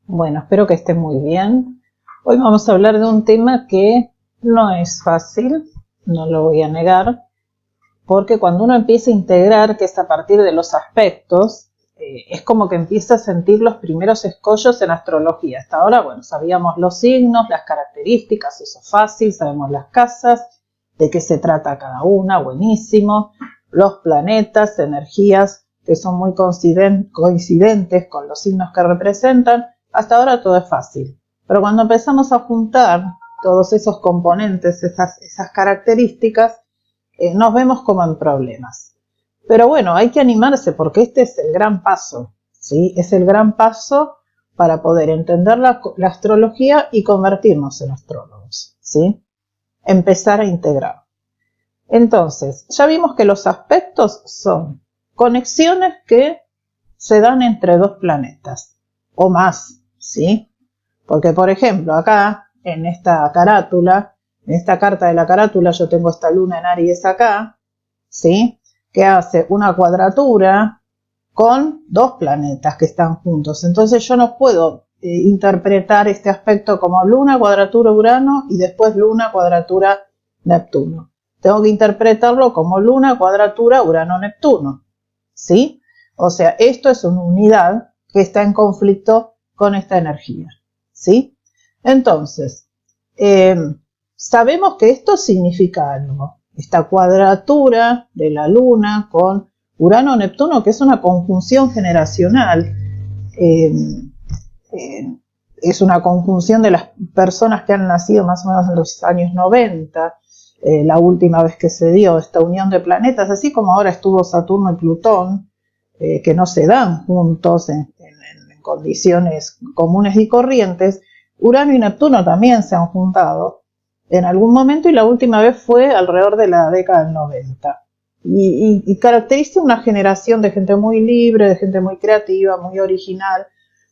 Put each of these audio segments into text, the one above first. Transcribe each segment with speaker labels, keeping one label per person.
Speaker 1: Bueno, espero que estén muy bien. Hoy vamos a hablar de un tema que no es fácil, no lo voy a negar, porque cuando uno empieza a integrar, que es a partir de los aspectos, es como que empieza a sentir los primeros escollos en astrología. Hasta ahora, bueno, sabíamos los signos, las características, eso es fácil, sabemos las casas, de qué se trata cada una, buenísimo, los planetas, energías que son muy coincidentes con los signos que representan. Hasta ahora todo es fácil, pero cuando empezamos a juntar todos esos componentes, esas características, nos vemos como en problemas. Pero bueno, hay que animarse porque este es el gran paso, ¿sí? Es el gran paso para poder entender la astrología y convertirnos en astrólogos, ¿sí? Empezar a integrar. Entonces, ya vimos que los aspectos son conexiones que se dan entre dos planetas o más, ¿sí? Porque, por ejemplo, acá, en esta carátula, en esta carta de la carátula, yo tengo esta luna en Aries acá, ¿sí? Que hace una cuadratura con dos planetas que están juntos. Entonces yo no puedo interpretar este aspecto como luna, cuadratura, Urano y después luna, cuadratura, Neptuno. Tengo que interpretarlo como luna, cuadratura, Urano, Neptuno, ¿sí? O sea, esto es una unidad que está en conflicto con esta energía, ¿sí? Entonces, sabemos que esto significa algo. Esta cuadratura de la luna con Urano-Neptuno, que es una conjunción generacional, es una conjunción de las personas que han nacido más o menos en los años 90, la última vez que se dio esta unión de planetas, así como ahora estuvo Saturno y Plutón, que no se dan juntos en condiciones comunes y corrientes. Urano y Neptuno también se han juntado en algún momento y la última vez fue alrededor de la década del 90. Y caracteriza una generación de gente muy libre, de gente muy creativa, muy original,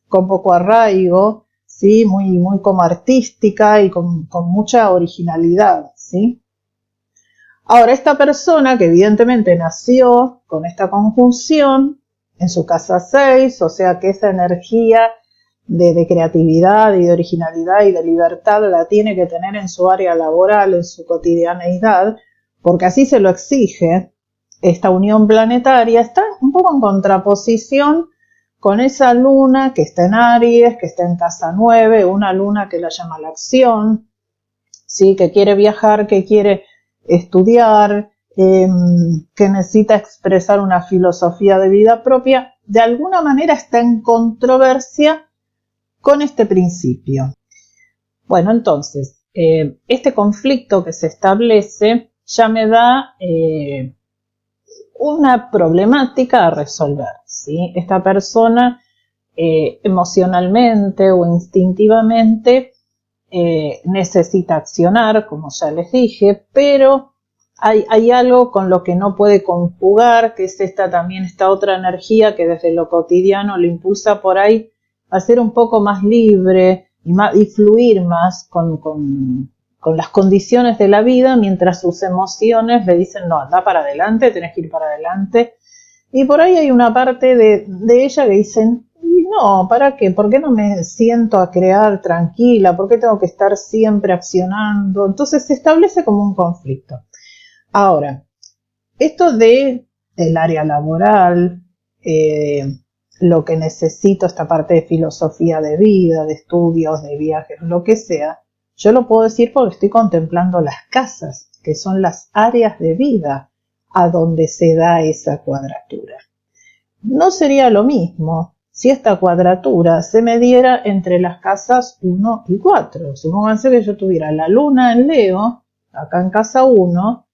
Speaker 1: con poco arraigo, ¿sí? Muy como artística y con mucha originalidad, ¿sí? Ahora, esta persona que evidentemente nació con esta conjunción en su casa 6, o sea que esa energía de creatividad y de originalidad y de libertad la tiene que tener en su área laboral, en su cotidianeidad, porque así se lo exige esta unión planetaria, está un poco en contraposición con esa luna que está en Aries, que está en casa 9, una luna que la llama la acción, ¿sí? Que quiere viajar, que quiere estudiar, que necesita expresar una filosofía de vida propia, de alguna manera está en controversia con este principio. Bueno, entonces, este conflicto que se establece ya me da una problemática a resolver, ¿sí? Esta persona emocionalmente o instintivamente necesita accionar, como ya les dije, pero hay algo con lo que no puede conjugar, que es también esta otra energía que desde lo cotidiano le impulsa por ahí a ser un poco más libre y fluir más con las condiciones de la vida, mientras sus emociones le dicen, no, anda para adelante, tenés que ir para adelante. Y por ahí hay una parte de ella que dicen, no, ¿para qué? ¿Por qué no me siento a crear tranquila? ¿Por qué tengo que estar siempre accionando? Entonces se establece como un conflicto. Ahora, esto de el área laboral, lo que necesito, esta parte de filosofía de vida, de estudios, de viajes, lo que sea, yo lo puedo decir porque estoy contemplando las casas, que son las áreas de vida a donde se da esa cuadratura. No sería lo mismo si esta cuadratura se me diera entre las casas 1 y 4. Supónganse que yo tuviera la luna en Leo, acá en casa 1,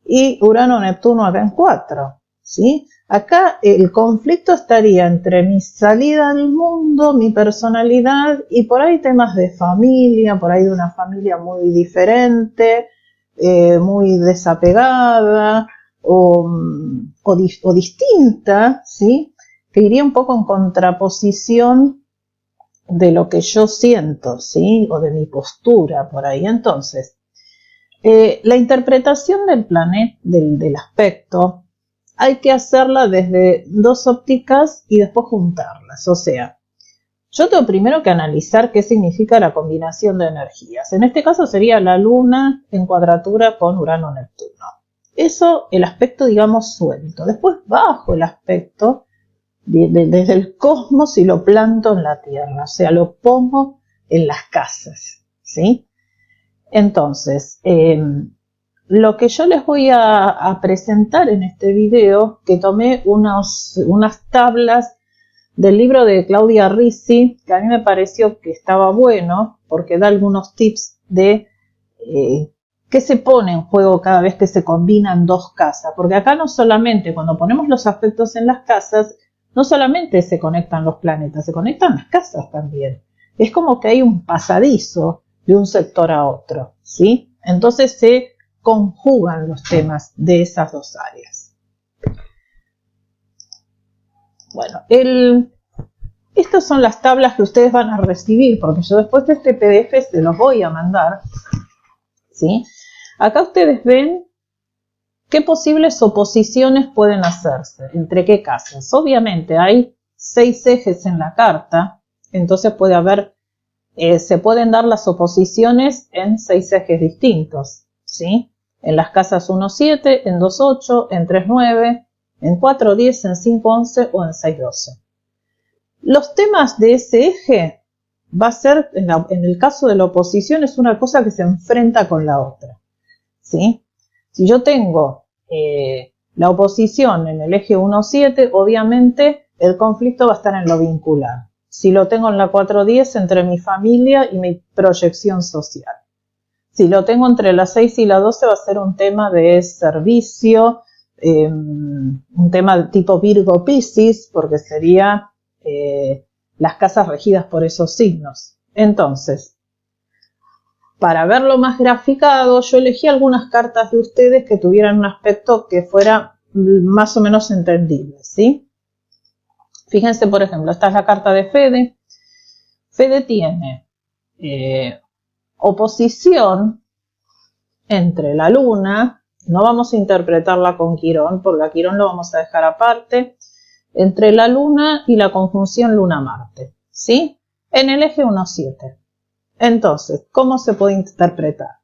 Speaker 1: y Urano-Neptuno acá en 4, ¿sí? Acá el conflicto estaría entre mi salida al mundo, mi personalidad y por ahí temas de familia, por ahí de una familia muy diferente, muy desapegada o distinta, ¿sí? Que iría un poco en contraposición de lo que yo siento, ¿sí? O de mi postura por ahí. Entonces, la interpretación del planeta, del aspecto, hay que hacerla desde dos ópticas y después juntarlas. O sea, yo tengo primero que analizar qué significa la combinación de energías. En este caso sería la Luna en cuadratura con Urano-Neptuno. Eso, el aspecto, digamos, suelto. Después bajo el aspecto desde el cosmos y lo planto en la Tierra, o sea, lo pongo en las casas, ¿sí? Entonces, lo que yo les voy a presentar en este video, que tomé unas tablas del libro de Claudia Rizzi, que a mí me pareció que estaba bueno, porque da algunos tips de qué se pone en juego cada vez que se combinan dos casas, porque acá no solamente cuando ponemos los aspectos en las casas, no solamente se conectan los planetas, se conectan las casas también. Es como que hay un pasadizo de un sector a otro, ¿sí? Entonces se conjugan los temas de esas dos áreas. Bueno, estas son las tablas que ustedes van a recibir, porque yo después de este PDF se los voy a mandar, ¿sí? Acá ustedes ven qué posibles oposiciones pueden hacerse, entre qué casas. Obviamente hay 6 ejes en la carta, entonces puede haber, se pueden dar las oposiciones en 6 ejes distintos, ¿sí? En las casas 1-7, en 2-8, en 3-9, en 4-10, en 5-11 o en 6-12. Los temas de ese eje va a ser, en el caso de la oposición, es una cosa que se enfrenta con la otra, ¿sí? Si yo tengo la oposición en el eje 1-7, obviamente el conflicto va a estar en lo vincular. Si lo tengo en la 4-10, entre mi familia y mi proyección social. Si lo tengo entre la 6 y la 12, va a ser un tema de servicio, un tema de tipo Virgo-Piscis, porque sería las casas regidas por esos signos. Entonces, para verlo más graficado, yo elegí algunas cartas de ustedes que tuvieran un aspecto que fuera más o menos entendible, ¿sí? Fíjense, por ejemplo, esta es la carta de Fede. Fede tiene oposición entre la Luna, no vamos a interpretarla con Quirón, porque a Quirón lo vamos a dejar aparte, entre la Luna y la conjunción Luna-Marte, ¿sí? En el eje 1-7. Entonces, ¿cómo se puede interpretar?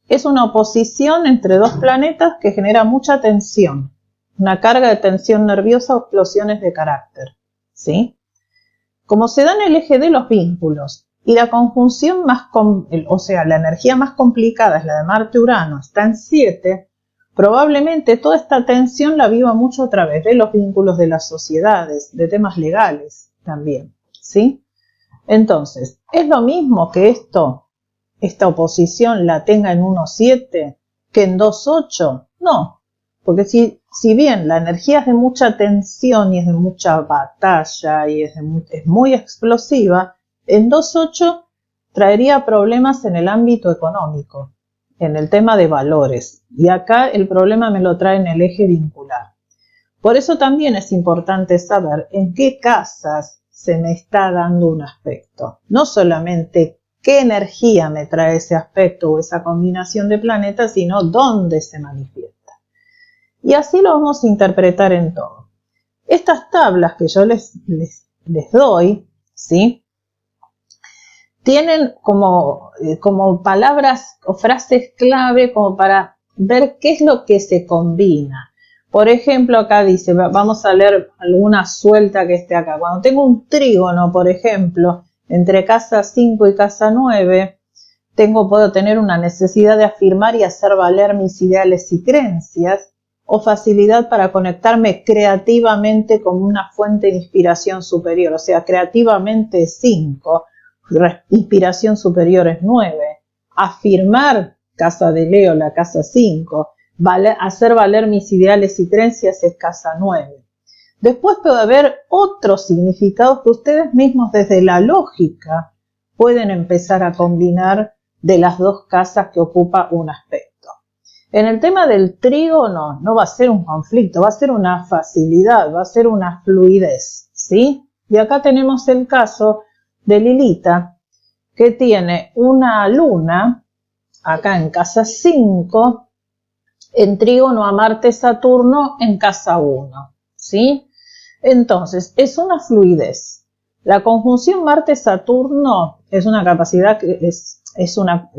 Speaker 1: Es una oposición entre dos planetas que genera mucha tensión, una carga de tensión nerviosa o explosiones de carácter, ¿sí? Como se da en el eje de los vínculos y la conjunción o sea, la energía más complicada es la de Marte-Urano, está en 7, probablemente toda esta tensión la viva mucho a través de los vínculos de las sociedades, de temas legales también, ¿sí? Entonces, ¿es lo mismo que esta oposición la tenga en 1-7 que en 2-8? No, porque si bien la energía es de mucha tensión y es de mucha batalla y es muy explosiva, en 2-8 traería problemas en el ámbito económico, en el tema de valores. Y acá el problema me lo trae en el eje vincular. Por eso también es importante saber en qué casas se me está dando un aspecto. No solamente qué energía me trae ese aspecto o esa combinación de planetas, sino dónde se manifiesta. Y así lo vamos a interpretar en todo. Estas tablas que yo les doy, ¿sí? Tienen como palabras o frases clave como para ver qué es lo que se combina. Por ejemplo, acá dice, vamos a leer alguna suelta que esté acá. Cuando tengo un trígono, por ejemplo, entre casa 5 y casa 9, puedo tener una necesidad de afirmar y hacer valer mis ideales y creencias, o facilidad para conectarme creativamente con una fuente de inspiración superior. O sea, creativamente 5, inspiración superior es 9. Afirmar, casa de Leo, la casa 5. Hacer valer mis ideales y creencias es casa 9. Después puede haber otros significados que ustedes mismos desde la lógica pueden empezar a combinar de las dos casas que ocupa un aspecto. En el tema del trígono no va a ser un conflicto, va a ser una facilidad, va a ser una fluidez, ¿sí? Y acá tenemos el caso de Lilita, que tiene una luna acá en casa 5, en trígono a Marte-Saturno en casa 1, ¿sí? Entonces, es una fluidez. La conjunción Marte-Saturno es una capacidad que es una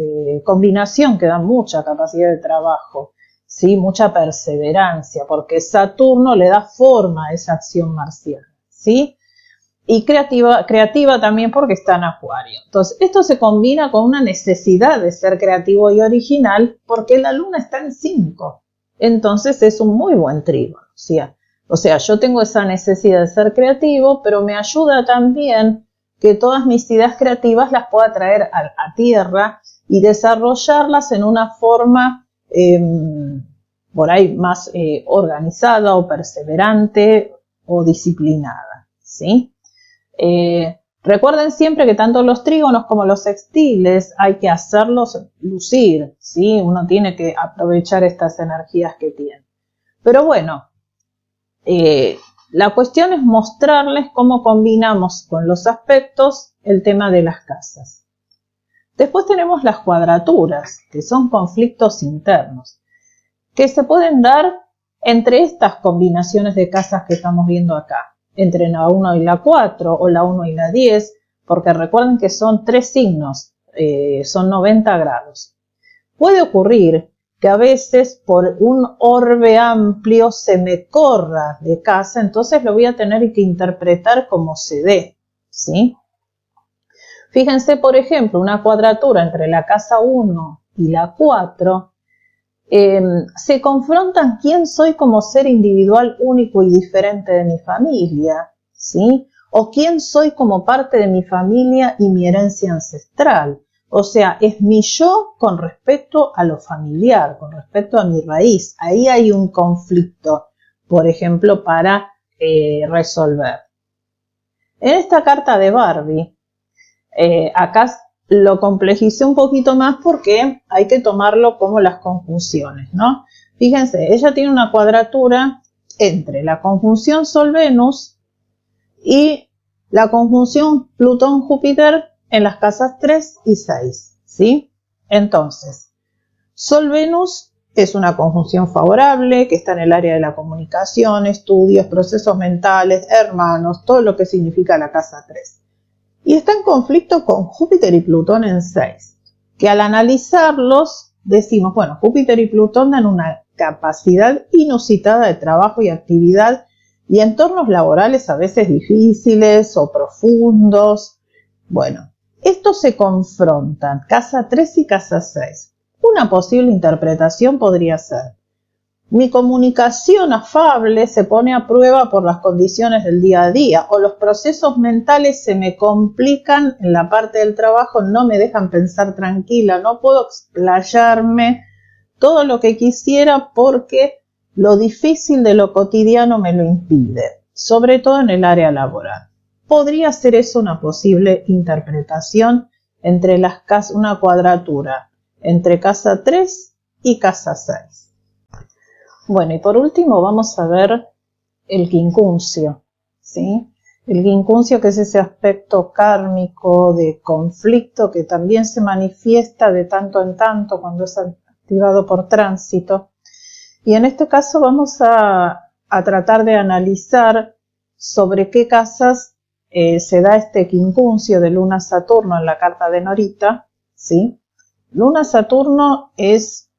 Speaker 1: combinación que da mucha capacidad de trabajo, ¿sí? Mucha perseverancia, porque Saturno le da forma a esa acción marciana, ¿sí? Y creativa también porque está en Acuario. Entonces, esto se combina con una necesidad de ser creativo y original porque la luna está en 5. Entonces, es un muy buen trígono. O sea, yo tengo esa necesidad de ser creativo, pero me ayuda también que todas mis ideas creativas las pueda traer a tierra y desarrollarlas en una forma por ahí más organizada o perseverante o disciplinada, ¿sí? Recuerden siempre que tanto los trígonos como los sextiles hay que hacerlos lucir, ¿sí? Uno tiene que aprovechar estas energías que tiene. Pero bueno, la cuestión es mostrarles cómo combinamos con los aspectos el tema de las casas. Después tenemos las cuadraturas, que son conflictos internos, que se pueden dar entre estas combinaciones de casas que estamos viendo acá, entre la 1 y la 4 o la 1 y la 10, porque recuerden que son 3 signos, son 90 grados. Puede ocurrir que a veces por un orbe amplio se me corra de casa, entonces lo voy a tener que interpretar como se dé, ¿sí? Fíjense, por ejemplo, una cuadratura entre la casa 1 y la 4, se confrontan quién soy como ser individual único y diferente de mi familia, ¿sí? O quién soy como parte de mi familia y mi herencia ancestral. O sea, es mi yo con respecto a lo familiar, con respecto a mi raíz. Ahí hay un conflicto, por ejemplo, para resolver. En esta carta de Barbie, acá lo complejicé un poquito más porque hay que tomarlo como las conjunciones, ¿no? Fíjense, ella tiene una cuadratura entre la conjunción Sol-Venus y la conjunción Plutón-Júpiter en las casas 3 y 6, ¿sí? Entonces, Sol-Venus es una conjunción favorable que está en el área de la comunicación, estudios, procesos mentales, hermanos, todo lo que significa la casa 3. Y está en conflicto con Júpiter y Plutón en 6, que al analizarlos decimos, bueno, Júpiter y Plutón dan una capacidad inusitada de trabajo y actividad y entornos laborales a veces difíciles o profundos. Bueno, estos se confrontan, casa 3 y casa 6. Una posible interpretación podría ser: mi comunicación afable se pone a prueba por las condiciones del día a día, o los procesos mentales se me complican en la parte del trabajo, no me dejan pensar tranquila, no puedo explayarme todo lo que quisiera porque lo difícil de lo cotidiano me lo impide, sobre todo en el área laboral. Podría ser eso una posible interpretación entre las casas, una cuadratura entre casa 3 y casa 6. Bueno, y por último vamos a ver el quincuncio, ¿sí? El quincuncio, que es ese aspecto kármico de conflicto que también se manifiesta de tanto en tanto cuando es activado por tránsito. Y en este caso vamos a tratar de analizar sobre qué casas se da este quincuncio de Luna-Saturno en la carta de Norita, ¿sí? Luna-Saturno es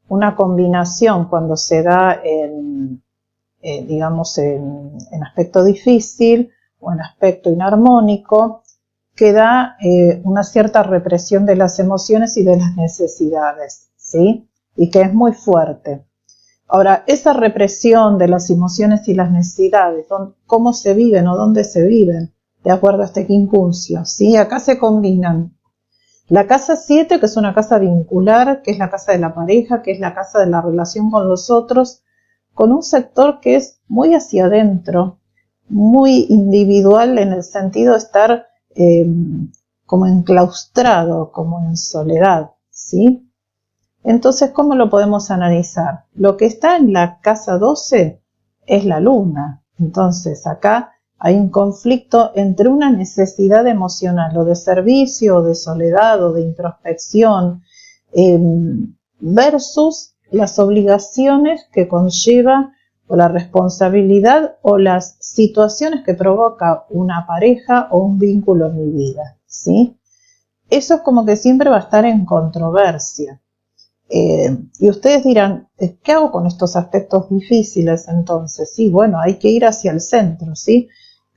Speaker 1: una combinación cuando se da digamos, en aspecto difícil o en aspecto inarmónico, que da una cierta represión de las emociones y de las necesidades, ¿sí? Y que es muy fuerte. Ahora, esa represión de las emociones y las necesidades, ¿cómo se viven o dónde se viven? De acuerdo a este quincuncio, ¿sí? Acá se combinan la casa 7, que es una casa vincular, que es la casa de la pareja, que es la casa de la relación con los otros, con un sector que es muy hacia adentro, muy individual en el sentido de estar como enclaustrado, como en soledad, ¿sí? Entonces, ¿cómo lo podemos analizar? Lo que está en la casa 12 es la luna. Entonces, acá hay un conflicto entre una necesidad emocional o de servicio, o de soledad, o de introspección, versus las obligaciones que conlleva o la responsabilidad o las situaciones que provoca una pareja o un vínculo en mi vida, ¿sí? Eso es como que siempre va a estar en controversia. Y ustedes dirán, ¿qué hago con estos aspectos difíciles entonces? Sí, bueno, hay que ir hacia el centro, ¿sí?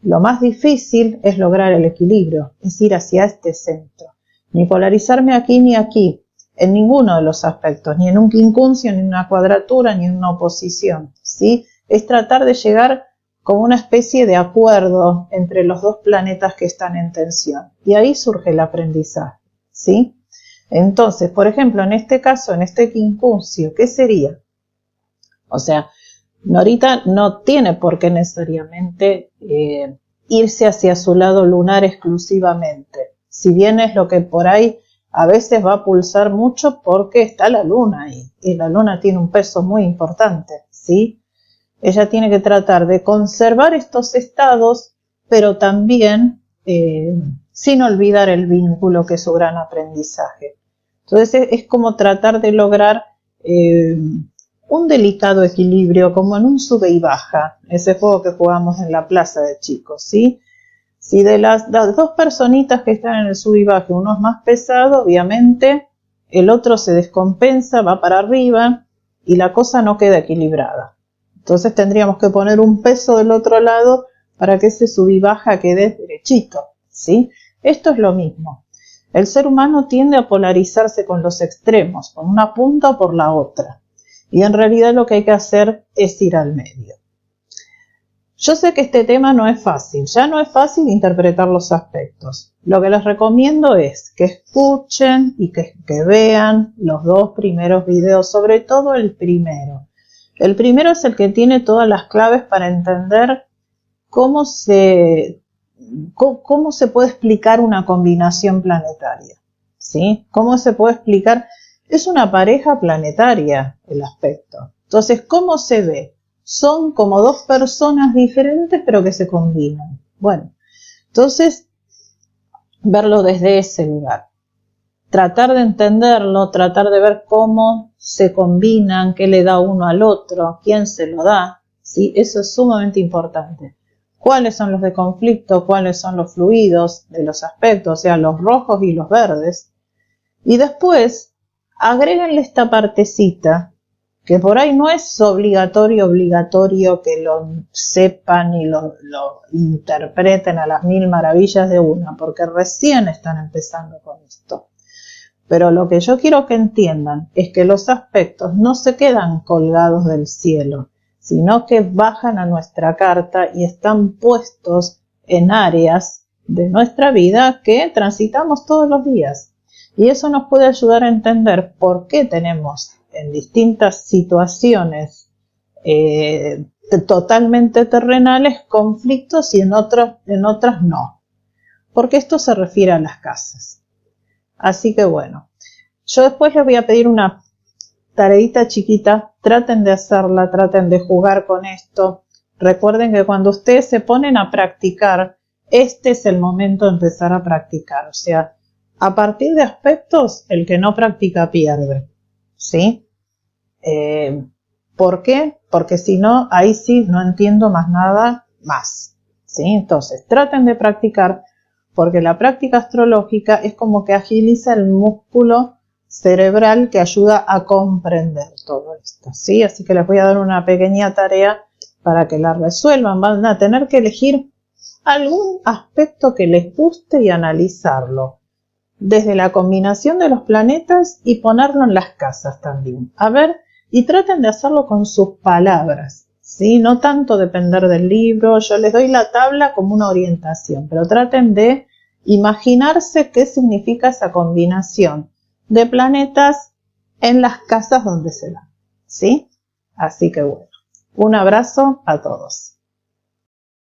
Speaker 1: Lo más difícil es lograr el equilibrio, es ir hacia este centro. Ni polarizarme aquí ni aquí, en ninguno de los aspectos, ni en un quincuncio, ni en una cuadratura, ni en una oposición, ¿sí? Es tratar de llegar como una especie de acuerdo entre los dos planetas que están en tensión. Y ahí surge el aprendizaje, ¿sí? Entonces, por ejemplo, en este caso, en este quincuncio, ¿qué sería? O sea, Norita no tiene por qué necesariamente irse hacia su lado lunar exclusivamente. Si bien es lo que por ahí a veces va a pulsar mucho porque está la luna ahí. Y la luna tiene un peso muy importante, ¿sí? Ella tiene que tratar de conservar estos estados, pero también sin olvidar el vínculo que es su gran aprendizaje. Entonces es como tratar de lograr un delicado equilibrio, como en un sube y baja, ese juego que jugamos en la plaza de chicos, ¿sí? Si de las dos personitas que están en el sube y baja, uno es más pesado, obviamente, el otro se descompensa, va para arriba y la cosa no queda equilibrada. Entonces tendríamos que poner un peso del otro lado para que ese sub y baja quede derechito, ¿sí? Esto es lo mismo. El ser humano tiende a polarizarse con los extremos, por una punta o por la otra. Y en realidad lo que hay que hacer es ir al medio. Yo sé que este tema no es fácil, ya no es fácil interpretar los aspectos. Lo que les recomiendo es que escuchen y que vean los dos primeros videos, sobre todo el primero. El primero es el que tiene todas las claves para entender cómo se puede explicar una combinación planetaria, ¿sí? ¿Cómo se puede explicar? Es una pareja planetaria el aspecto. Entonces, ¿cómo se ve? Son como dos personas diferentes pero que se combinan. Bueno, entonces, verlo desde ese lugar. Tratar de entenderlo, tratar de ver cómo se combinan, qué le da uno al otro, quién se lo da, ¿sí? Eso es sumamente importante. ¿Cuáles son los de conflicto? ¿Cuáles son los fluidos de los aspectos? O sea, los rojos y los verdes. Y después, agréguenle esta partecita, que por ahí no es obligatorio que lo sepan y lo interpreten a las mil maravillas de una, porque recién están empezando con esto. Pero lo que yo quiero que entiendan es que los aspectos no se quedan colgados del cielo, sino que bajan a nuestra carta y están puestos en áreas de nuestra vida que transitamos todos los días. Y eso nos puede ayudar a entender por qué tenemos en distintas situaciones totalmente terrenales conflictos y en otras no. Porque esto se refiere a las casas. Así que bueno, yo después les voy a pedir una tareita chiquita, traten de hacerla, traten de jugar con esto. Recuerden que cuando ustedes se ponen a practicar, este es el momento de empezar a practicar. O sea, a partir de aspectos, el que no practica pierde, ¿sí? ¿Por qué? Porque si no, ahí sí no entiendo más nada más, ¿sí? Entonces, traten de practicar, porque la práctica astrológica es como que agiliza el músculo cerebral que ayuda a comprender todo esto, ¿sí? Así que les voy a dar una pequeña tarea para que la resuelvan. Van a tener que elegir algún aspecto que les guste y analizarlo desde la combinación de los planetas y ponerlo en las casas también. A ver, y traten de hacerlo con sus palabras, ¿sí? No tanto depender del libro, yo les doy la tabla como una orientación, pero traten de imaginarse qué significa esa combinación de planetas en las casas donde se dan, ¿sí? Así que bueno, un abrazo a todos.